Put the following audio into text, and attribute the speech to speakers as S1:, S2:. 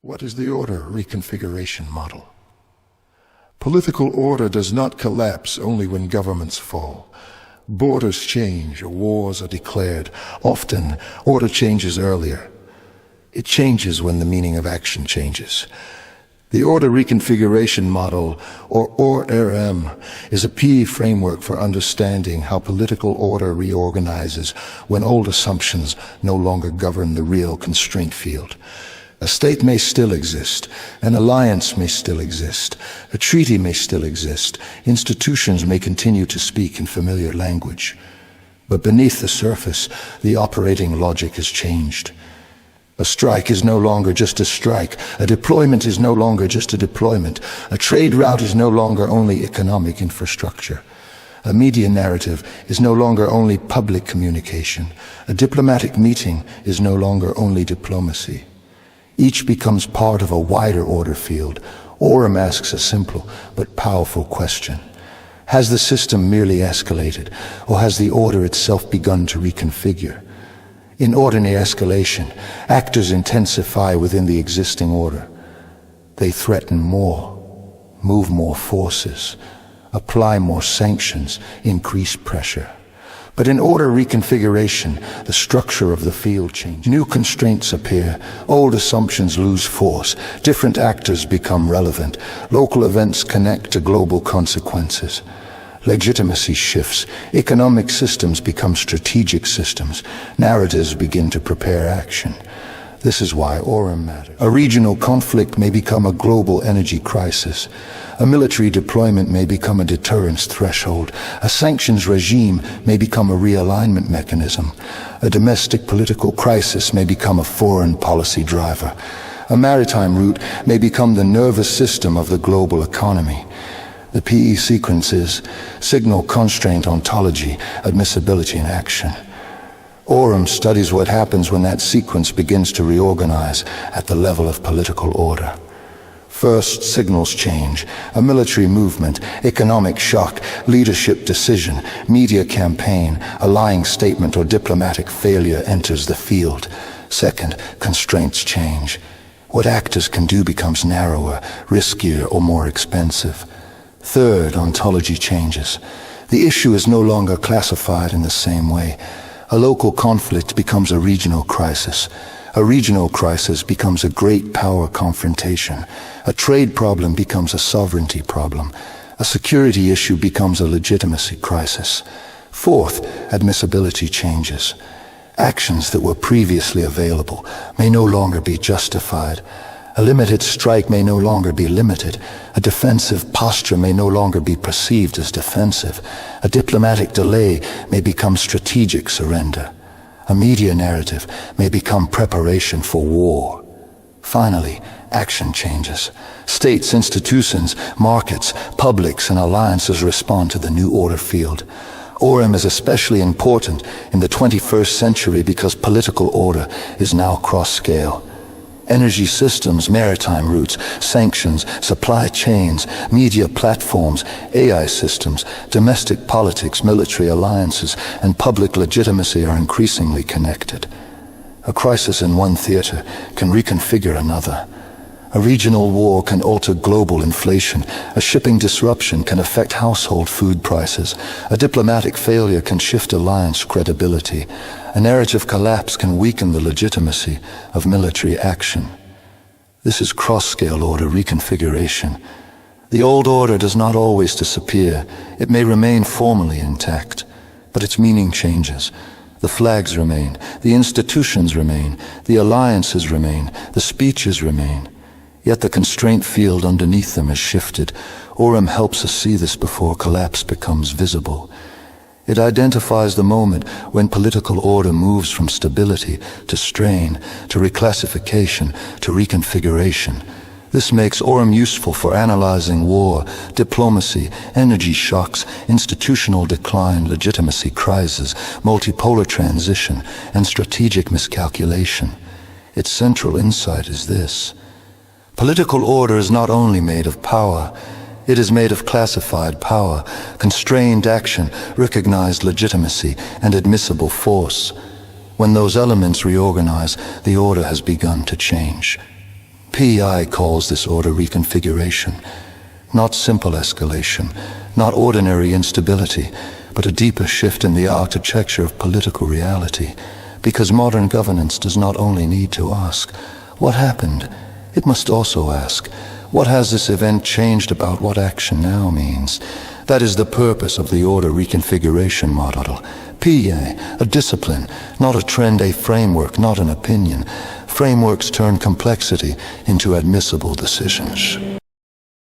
S1: What is the Order Reconfiguration Model? Political order does not collapse only when governments fall. Borders change, or wars are declared. Often, order changes earlier. It changes when the meaning of action changes. The Order Reconfiguration Model, or ORM, is a PII framework for understanding how political order reorganizes when old assumptions no longer govern the real constraint field. A state may still exist, an alliance may still exist, a treaty may still exist, institutions may continue to speak in familiar language. But beneath the surface, the operating logic has changed. A strike is no longer just a strike, a deployment is no longer just a deployment, a trade route is no longer only economic infrastructure. A media narrative is no longer only public communication, a diplomatic meeting is no longer only diplomacy. Each becomes part of a wider order field. ORM asks a simple but powerful question. Has the system merely escalated, or has the order itself begun to reconfigure? In ordinary escalation, actors intensify within the existing order. They threaten more, move more forces, apply more sanctions, increase pressure. But in order reconfiguration, the structure of the field changes. New constraints appear, old assumptions lose force, different actors become relevant, local events connect to global consequences. Legitimacy shifts, economic systems become strategic systems, narratives begin to prepare action. This is why ORM matters. A regional conflict may become a global energy crisis. A military deployment may become a deterrence threshold. A sanctions regime may become a realignment mechanism. A domestic political crisis may become a foreign policy driver. A maritime route may become the nervous system of the global economy. The PE sequences signal constraint ontology, admissibility in action. ORM studies what happens when that sequence begins to reorganize at the level of political order. First, signals change, a military movement, economic shock, leadership decision, media campaign, a lying statement or diplomatic failure enters the field. Second, constraints change. What actors can do becomes narrower, riskier, or more expensive. Third, ontology changes. The issue is no longer classified in the same way. A local conflict becomes a regional crisis. A regional crisis becomes a great power confrontation. A trade problem becomes a sovereignty problem. A security issue becomes a legitimacy crisis. Fourth, admissibility changes. Actions that were previously available may no longer be justified. A limited strike may no longer be limited. A defensive posture may no longer be perceived as defensive. A diplomatic delay may become strategic surrender. A media narrative may become preparation for war. Finally, action changes. States, institutions, markets, publics, and alliances respond to the new order field. ORM is especially important in the 21st century because political order is now cross-scale. Energy systems, maritime routes, sanctions, supply chains, media platforms, AI systems, domestic politics, military alliances, and public legitimacy are increasingly connected. A crisis in one theater can reconfigure another. A regional war can alter global inflation. A shipping disruption can affect household food prices. A diplomatic failure can shift alliance credibility. A narrative collapse can weaken the legitimacy of military action. This is cross-scale order reconfiguration. The old order does not always disappear. It may remain formally intact, but its meaning changes. The flags remain, the institutions remain, the alliances remain, the speeches remain. Yet the constraint field underneath them has shifted. ORM helps us see this before collapse becomes visible. It identifies the moment when political order moves from stability to strain, to reclassification, to reconfiguration. This makes ORM useful for analyzing war, diplomacy, energy shocks, institutional decline, legitimacy crises, multipolar transition, and strategic miscalculation. Its central insight is this. Political order is not only made of power, it is made of classified power, constrained action, recognized legitimacy, and admissible force. When those elements reorganize, the order has begun to change. PII calls this order reconfiguration, not simple escalation, not ordinary instability, but a deeper shift in the architecture of political reality. Because modern governance does not only need to ask, what happened? It must also ask, what has this event changed about what action now means? That is the purpose of the Order Reconfiguration Model. PII, a discipline, not a trend, a framework, not an opinion. Frameworks turn complexity into admissible decisions.